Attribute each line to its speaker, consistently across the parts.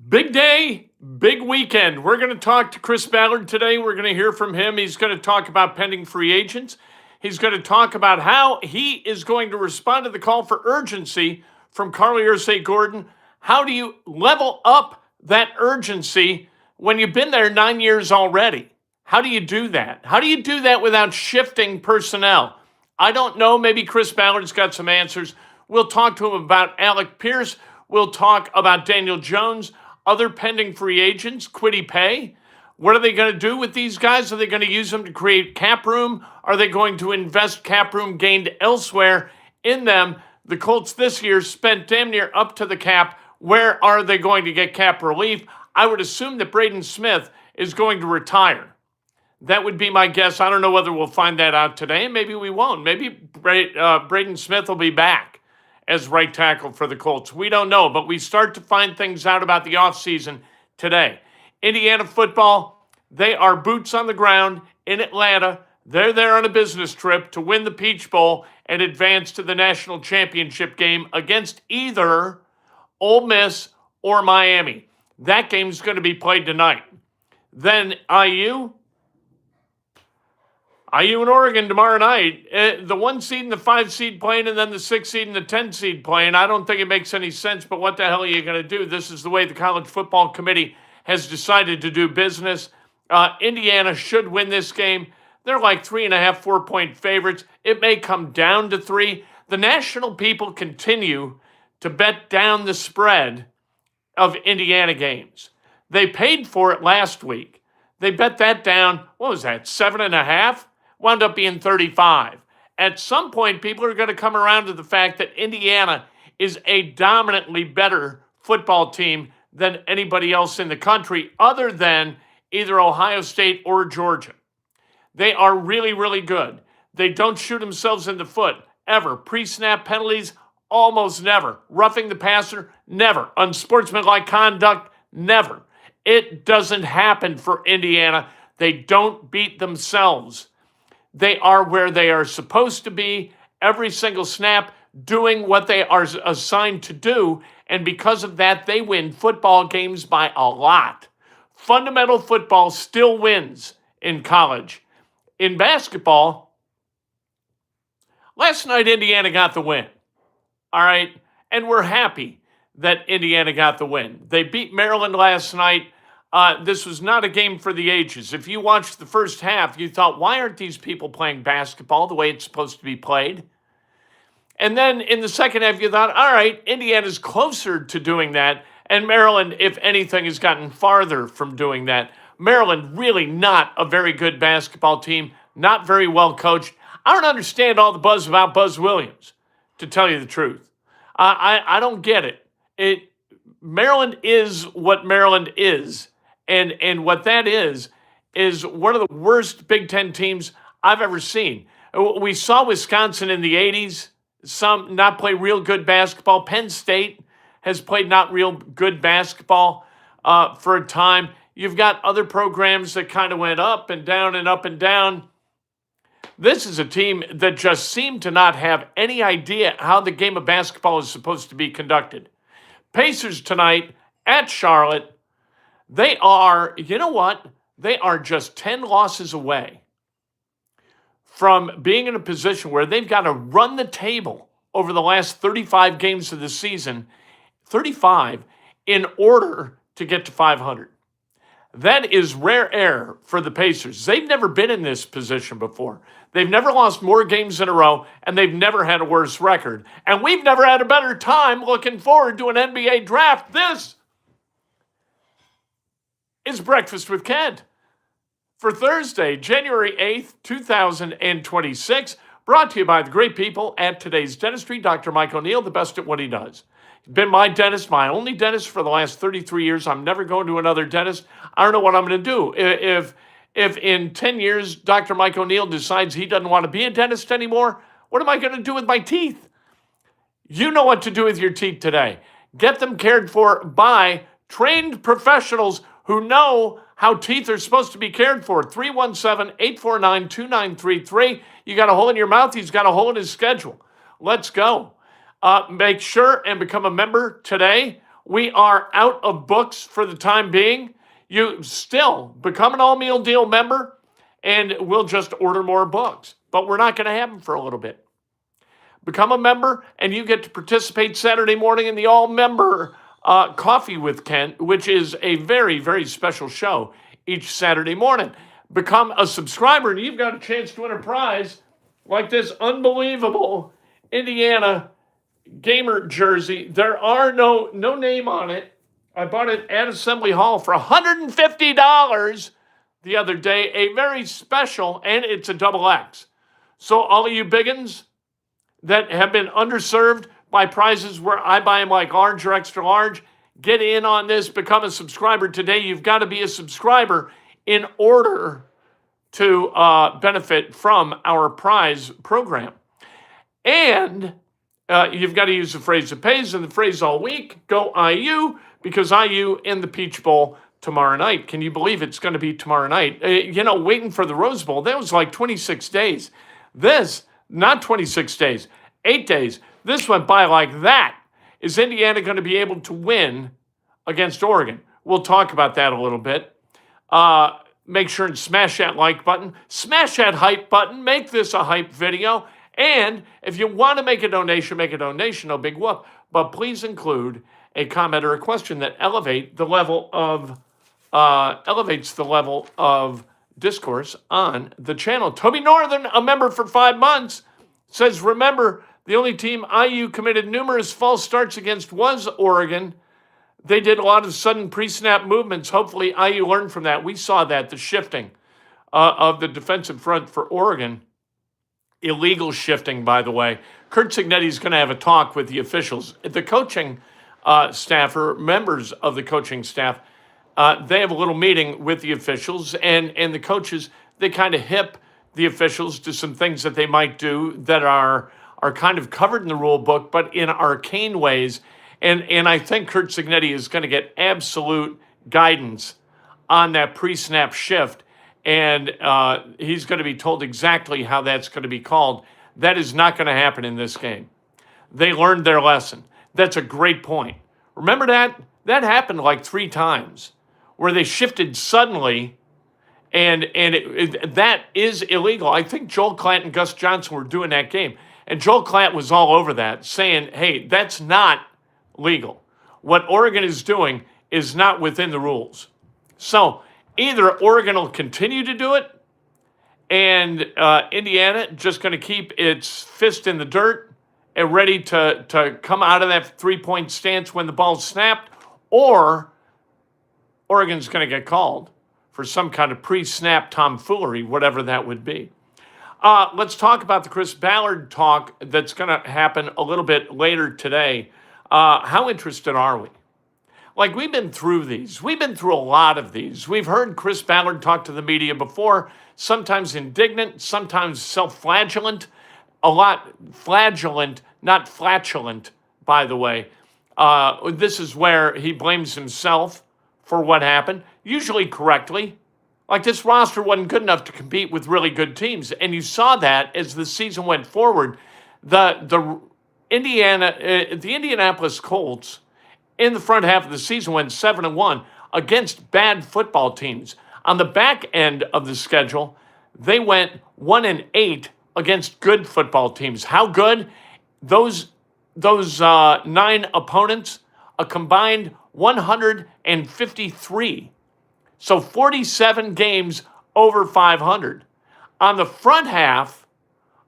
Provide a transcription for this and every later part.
Speaker 1: Big day, big weekend. We're going to talk to Chris Ballard today. We're going to hear from him. He's going to talk about pending free agents. He's going to talk about how he is going to respond to the call for urgency from Carly Ursay-Gordon. How do you level up that urgency when you've been there 9 years already? How do you do that? How do you do that without shifting personnel? I don't know. Maybe Chris Ballard's got some answers. We'll talk to him about Alec Pierce. We'll talk about Daniel Jones, other pending free agents, Kwity Paye. What are they going to do with these guys? Are they going to use them to create cap room? Are they going to invest cap room gained elsewhere in them? The Colts this year spent damn near up to the cap. Where are they going to get cap relief? I would assume that Braden Smith is going to retire. That would be my guess. I don't know whether we'll find that out today. Maybe we won't. Maybe Braden Smith will be back as right tackle for the Colts. We don't know, but we start to find things out about the offseason today. Indiana football, they are boots on the ground in Atlanta. They're there on a business trip to win the Peach Bowl and advance to the national championship game against either Ole Miss or Miami. That game's going to be played tonight. Then IU in Oregon tomorrow night. The 1 seed and the 5 seed playing, and then the 6 seed and the 10 seed playing. I don't think it makes any sense, but what the hell are you going to do? This is the way the College Football Committee has decided to do business. Indiana should win this game. They're like 3.5, 4-point favorites. It may come down to 3. The national people continue to bet down the spread of Indiana games. They paid for it last week. They bet that down, what was that, 7.5? Wound up being 35. At some point, people are going to come around to the fact that Indiana is a dominantly better football team than anybody else in the country other than either Ohio State or Georgia. They are really, really good. They don't shoot themselves in the foot, ever. Pre-snap penalties, almost never. Roughing the passer, never. Unsportsmanlike conduct, never. It doesn't happen for Indiana. They don't beat themselves. They are where they are supposed to be every single snap, doing what they are assigned to do. And because of that, they win football games by a lot. Fundamental football still wins in college. In basketball, last night Indiana got the win. All right? And we're happy that Indiana got the win. They beat Maryland last night. This was not a game for the ages. If you watched the first half, you thought, why aren't these people playing basketball the way it's supposed to be played? And then in the second half, you thought, all right, Indiana's closer to doing that. And Maryland, if anything, has gotten farther from doing that. Maryland, really not a very good basketball team, not very well coached. I don't understand all the buzz about Buzz Williams, to tell you the truth. I don't get it. Maryland is what Maryland is. And what that is one of the worst Big Ten teams I've ever seen. We saw Wisconsin in the 80s, some not play real good basketball. Penn State has played not real good basketball for a time. You've got other programs that kind of went up and down and up and down. This is a team that just seemed to not have any idea how the game of basketball is supposed to be conducted. Pacers tonight at Charlotte. They are, you know what? They are just 10 losses away from being in a position where they've got to run the table over the last 35 games of the season, 35, in order to get to 500. That is rare air for the Pacers. They've never been in this position before. They've never lost more games in a row, and they've never had a worse record. And we've never had a better time looking forward to an NBA draft. This is Breakfast with Kent for Thursday, January 8th, 2026, brought to you by the great people at Today's Dentistry, Dr. Mike O'Neill, the best at what he does. He's been my dentist, my only dentist for the last 33 years. I'm never going to another dentist. I don't know what I'm going to do. If in 10 years Dr. Mike O'Neill decides he doesn't want to be a dentist anymore, what am I going to do with my teeth? You know what to do with your teeth today. Get them cared for by trained professionals who know how teeth are supposed to be cared for. 317-849-2933. You got a hole in your mouth, he's got a hole in his schedule. Let's go. Make sure and become a member today. We are out of books for the time being. You still become an all-meal deal member, and we'll just order more books. But we're not going to have them for a little bit. Become a member, and you get to participate Saturday morning in the all-member Coffee with Ken, which is a very, very special show each Saturday morning. Become a subscriber, and you've got a chance to win a prize like this unbelievable Indiana gamer jersey. There are no name on it. I bought it at Assembly Hall for $150 the other day. A very special, and it's a double X. So all of you biggins that have been underserved by prizes where I buy them like large or extra large, get in on this. Become a subscriber today. You've got to be a subscriber in order to benefit from our prize program. And you've got to use the phrase that pays and the phrase all week. Go IU, because IU in the Peach Bowl tomorrow night. Can you believe it's going to be tomorrow night? Waiting for the Rose Bowl, that was like 26 days. This, not 26 days, 8 days. This went by like that. Is Indiana going to be able to win against Oregon? We'll talk about that a little bit. Make sure and smash that like button. Smash that hype button. Make this a hype video. And if you want to make a donation, no big whoop. But please include a comment or a question that elevates the level of discourse on the channel. Toby Northern, a member for 5 months, says, remember, the only team IU committed numerous false starts against was Oregon. They did a lot of sudden pre-snap movements. Hopefully IU learned from that. We saw that, the shifting of the defensive front for Oregon. Illegal shifting, by the way. Curt Cignetti's going to have a talk with the officials. The coaching staff, or members of the coaching staff, they have a little meeting with the officials, and the coaches, they kind of hip the officials to some things that they might do that are kind of covered in the rule book, but in arcane ways. And I think Curt Cignetti is going to get absolute guidance on that pre-snap shift, and he's going to be told exactly how that's going to be called. That is not going to happen in this game. They learned their lesson. That's a great point. Remember that? That happened like 3 times where they shifted suddenly, and that is illegal. I think Joel Klatt and Gus Johnson were doing that game, and Joel Klatt was all over that, saying, hey, that's not legal. What Oregon is doing is not within the rules. So either Oregon will continue to do it, and Indiana just going to keep its fist in the dirt and ready to come out of that 3-point stance when the ball's snapped, or Oregon's going to get called for some kind of pre-snap tomfoolery, whatever that would be. Let's talk about the Chris Ballard talk that's going to happen a little bit later today. How interested are we? Like, we've been through these. We've been through a lot of these. We've heard Chris Ballard talk to the media before, sometimes indignant, sometimes self-flagellant. A lot flagellant, not flatulent, by the way. This is where he blames himself for what happened, usually correctly. Like, this roster wasn't good enough to compete with really good teams. And you saw that as the season went forward. The Indianapolis Colts in the front half of the season went 7-1 against bad football teams. On the back end of the schedule, they went 1-8 against good football teams. How good? Those 9 opponents, a combined 153. So 47 games over 500. On the front half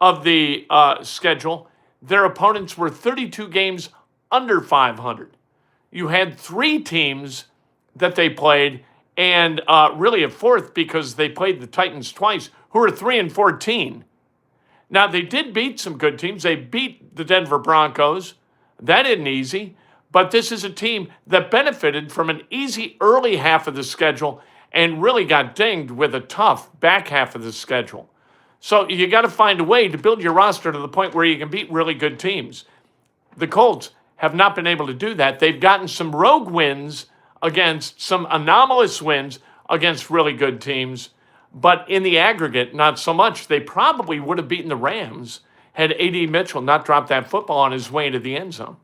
Speaker 1: of the schedule, their opponents were 32 games under 500. You had 3 teams that they played, and really a fourth because they played the Titans twice, who were 3-14. Now, they did beat some good teams. They beat the Denver Broncos. That isn't easy. But this is a team that benefited from an easy early half of the schedule and really got dinged with a tough back half of the schedule. So you got to find a way to build your roster to the point where you can beat really good teams. The Colts have not been able to do that. They've gotten some rogue wins against some anomalous wins against really good teams, but in the aggregate, not so much. They probably would have beaten the Rams had A.D. Mitchell not dropped that football on his way into the end zone.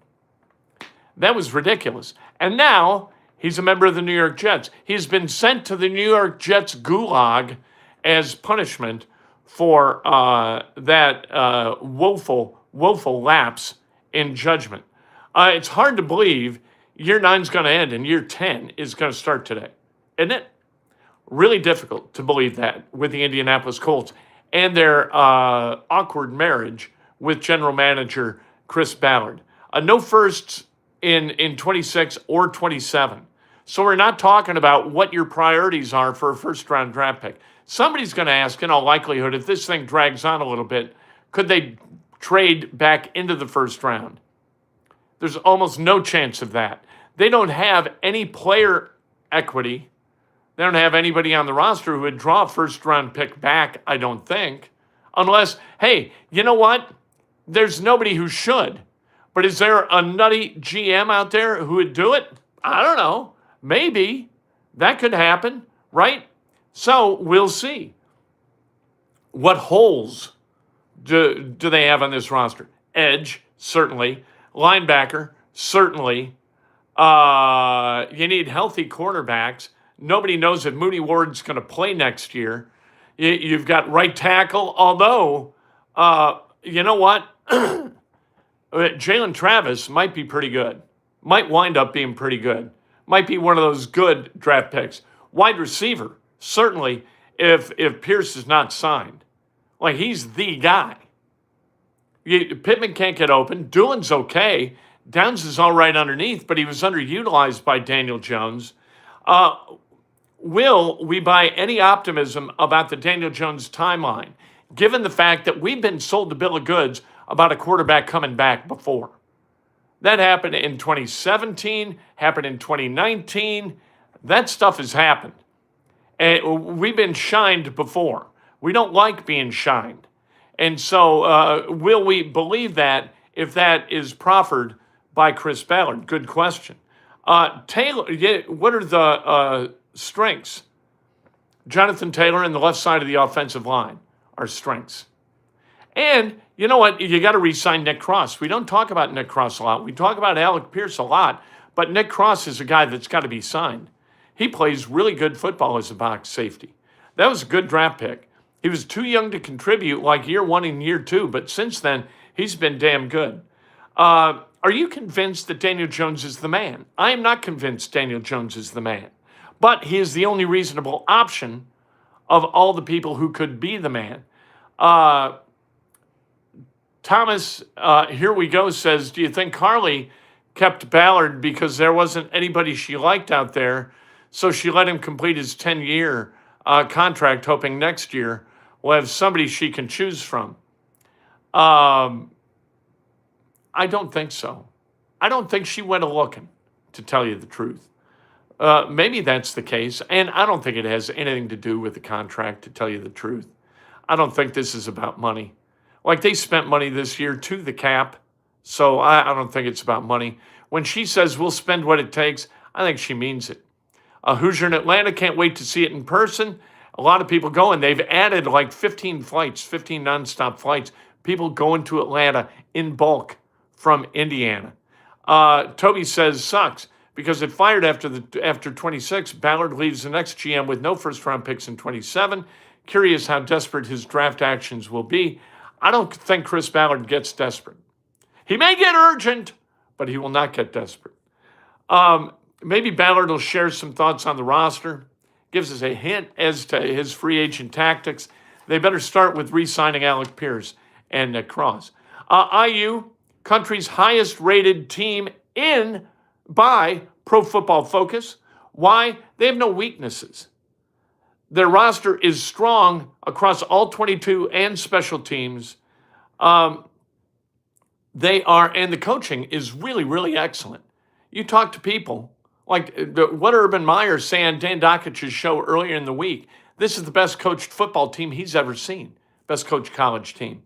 Speaker 1: That was ridiculous. And now he's a member of the New York Jets. He's been sent to the New York Jets gulag as punishment for that woeful lapse in judgment. It's hard to believe year 9's going to end and year 10 is going to start today, isn't it? Really difficult to believe that with the Indianapolis Colts and their awkward marriage with general manager Chris Ballard. No firsts in 26 or 27. So we're not talking about what your priorities are for a first-round draft pick. Somebody's going to ask, in all likelihood, if this thing drags on a little bit, could they trade back into the first round? There's almost no chance of that. They don't have any player equity. They don't have anybody on the roster who would draw a first-round pick back, I don't think. Unless, hey, you know what? There's nobody who should. But is there a nutty GM out there who would do it? I don't know. Maybe. That could happen, right? So we'll see. What holes do they have on this roster? Edge, certainly. Linebacker, certainly. You need healthy cornerbacks. Nobody knows if Mooney Ward's going to play next year. You've got right tackle, although, you know what? Jalen Travis might be pretty good. Might wind up being pretty good. Might be one of those good draft picks. Wide receiver, certainly, if Pierce is not signed. Like, he's the guy. Pittman can't get open. Doolin's okay. Downs is all right underneath, but he was underutilized by Daniel Jones. Will we buy any optimism about the Daniel Jones timeline, given the fact that we've been sold a bill of goods about a quarterback coming back before? That happened in 2017, happened in 2019. That stuff has happened. And we've been shined before. We don't like being shined. And so will we believe that if that is proffered by Chris Ballard? Good question. Taylor, what are the strengths? Jonathan Taylor and the left side of the offensive line are strengths. And you know what? You got to re-sign Nick Cross. We don't talk about Nick Cross a lot. We talk about Alec Pierce a lot, but Nick Cross is a guy that's got to be signed. He plays really good football as a box safety. That was a good draft pick. He was too young to contribute like year 1 and year 2, but since then, he's been damn good. Are you convinced that Daniel Jones is the man? I am not convinced Daniel Jones is the man, but he is the only reasonable option of all the people who could be the man. Thomas, here we go, says, do you think Carly kept Ballard because there wasn't anybody she liked out there, so she let him complete his 10-year contract, hoping next year we'll have somebody she can choose from? I don't think so. I don't think she went a-looking, to tell you the truth. Maybe that's the case, and I don't think it has anything to do with the contract, to tell you the truth. I don't think this is about money. Like, they spent money this year to the cap, so I don't think it's about money. When she says we'll spend what it takes, I think she means it. Hoosier in Atlanta, can't wait to see it in person. A lot of people going. They've added like 15 flights, 15 nonstop flights. People going to Atlanta in bulk from Indiana. Toby says, sucks, because if fired after 26, Ballard leaves the next GM with no first-round picks in 27. Curious how desperate his draft actions will be. I don't think Chris Ballard gets desperate. He may get urgent, but he will not get desperate. Maybe Ballard will share some thoughts on the roster, gives us a hint as to his free agent tactics. They better start with re-signing Alec Pierce and Nick Cross. IU, country's highest-rated team by Pro Football Focus. Why? They have no weaknesses. Their roster is strong across all 22 and special teams. And the coaching is really, really excellent. You talk to people, like what Urban Meyer saying on Dan Dockett's show earlier in the week, this is the best coached football team he's ever seen, best coached college team.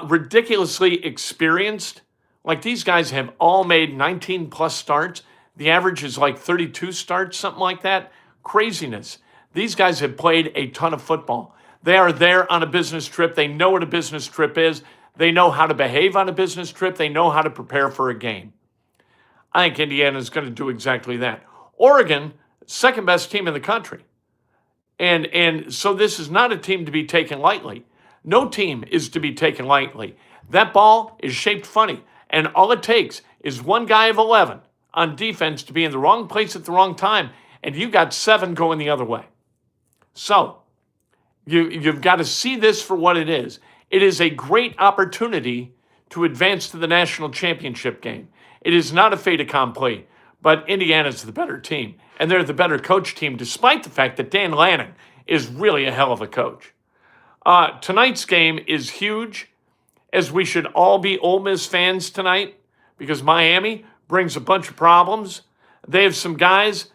Speaker 1: Ridiculously experienced. Like, these guys have all made 19-plus starts. The average is like 32 starts, something like that. Craziness. These guys have played a ton of football. They are there on a business trip. They know what a business trip is. They know how to behave on a business trip. They know how to prepare for a game. I think Indiana is going to do exactly that. Oregon, second best team in the country. And so this is not a team to be taken lightly. No team is to be taken lightly. That ball is shaped funny, and all it takes is one guy of 11 on defense to be in the wrong place at the wrong time, and you got 7 going the other way. So you've got to see this for what it is. It is a great opportunity to advance to the national championship game. It is not a fait accompli, but Indiana's the better team, and they're the better coach team, despite the fact that Dan Lanning is really a hell of a coach. Tonight's game is huge, as we should all be Ole Miss fans tonight, because Miami brings a bunch of problems. They have some guys,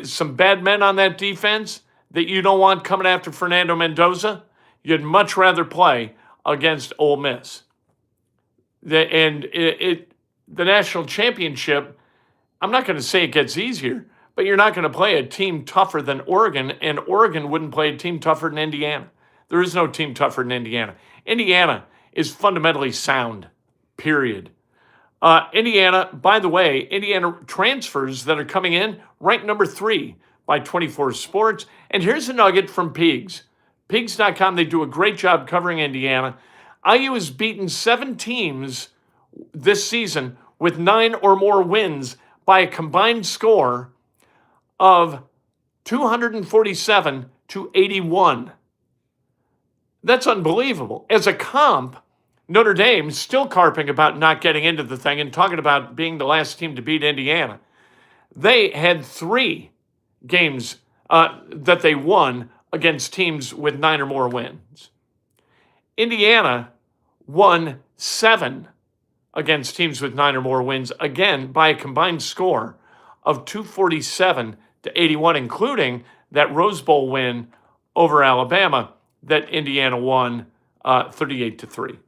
Speaker 1: some bad men on that defense that you don't want coming after Fernando Mendoza. You'd much rather play against Ole Miss. The national championship, I'm not going to say it gets easier, but you're not going to play a team tougher than Oregon, and Oregon wouldn't play a team tougher than Indiana. There is no team tougher than Indiana. Indiana is fundamentally sound, period. Indiana, by the way, Indiana transfers that are coming in, ranked number 3 by 24 Sports. And here's a nugget from Pigs. Pigs.com, they do a great job covering Indiana. IU has beaten 7 teams this season with 9 or more wins by a combined score of 247 to 81. That's unbelievable. As a comp, Notre Dame still carping about not getting into the thing and talking about being the last team to beat Indiana. They had 3 games that they won against teams with 9 or more wins. Indiana won 7 against teams with 9 or more wins, again, by a combined score of 247 to 81, including that Rose Bowl win over Alabama that Indiana won 38 to 3.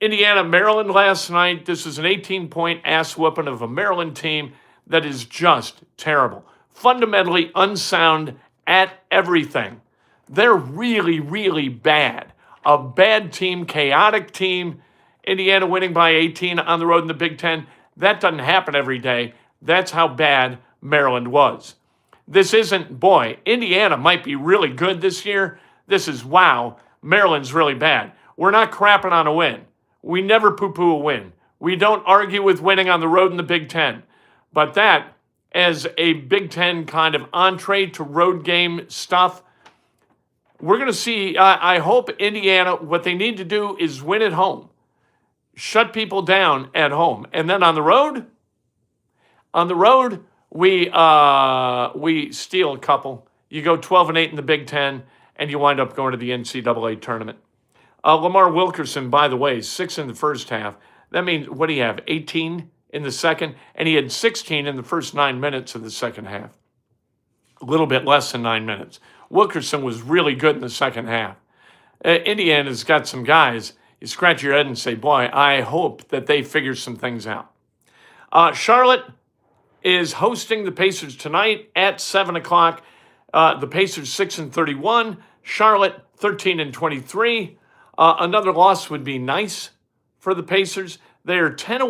Speaker 1: Indiana, Maryland last night. This is an 18-point ass whooping of a Maryland team that is just terrible. Fundamentally unsound at everything. They're really, really bad. A bad team, chaotic team. Indiana winning by 18 on the road in the Big Ten. That doesn't happen every day. That's how bad Maryland was. This isn't, boy, Indiana might be really good this year. This is, wow, Maryland's really bad. We're not crapping on a win. We never poo-poo a win. We don't argue with winning on the road in the Big Ten. But that, as a Big Ten kind of entree to road game stuff, we're going to see, I hope Indiana, what they need to do is win at home. Shut people down at home. And then on the road, we steal a couple. You go 12-8 in the Big Ten, and you wind up going to the NCAA tournament. Lamar Wilkerson, by the way, 6 in the first half. That means, what do you have, 18 in the second? And he had 16 in the first 9 minutes of the second half. A little bit less than 9 minutes. Wilkerson was really good in the second half. Indiana's got some guys. You scratch your head and say, boy, I hope that they figure some things out. Charlotte is hosting the Pacers tonight at 7 o'clock. The Pacers 6-31. Charlotte 13-23. Another loss would be nice for the Pacers. They are 10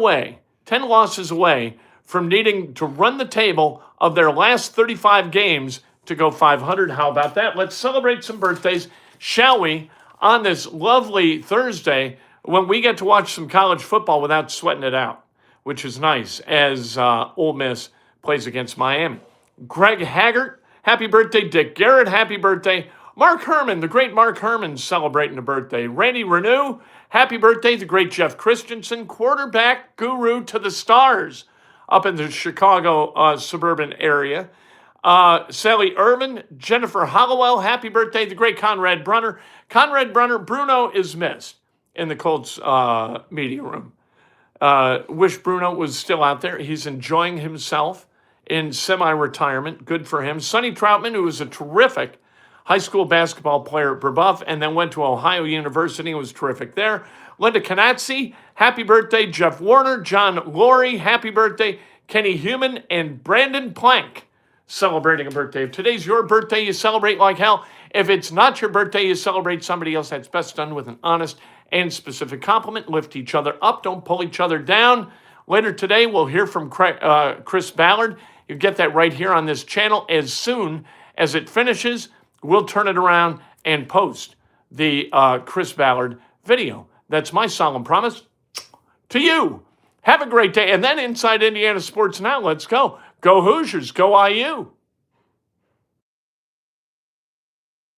Speaker 1: losses away from needing to run the table of their last 35 games to go 500. How about that? Let's celebrate some birthdays, shall we, on this lovely Thursday when we get to watch some college football without sweating it out, which is nice as Ole Miss plays against Miami. Greg Haggart, happy birthday. Dick Garrett, happy birthday. Mark Herman, the great Mark Herman, celebrating a birthday. Randy Renew, happy birthday. The great Jeff Christensen, quarterback guru to the stars up in the Chicago suburban area. Sally Irvin, Jennifer Hollowell, happy birthday. The great Conrad Brunner. Conrad Brunner, Bruno is missed in the Colts media room. Wish Bruno was still out there. He's enjoying himself in semi-retirement. Good for him. Sonny Troutman, who was a terrific high school basketball player at Brebeuf and then went to Ohio University and was terrific there. Linda Canazzi, happy birthday. Jeff Warner, John Laurie, happy birthday. Kenny Human and Brandon Plank celebrating a birthday. If today's your birthday, you celebrate like hell. If it's not your birthday, you celebrate somebody else. That's best done with an honest and specific compliment. Lift each other up. Don't pull each other down. Later today, we'll hear from Chris Ballard. You get that right here on this channel. As soon as it finishes, we'll turn it around and post the Chris Ballard video. That's my solemn promise to you. Have a great day. And then inside Indiana Sports Now, let's go. Go Hoosiers. Go IU.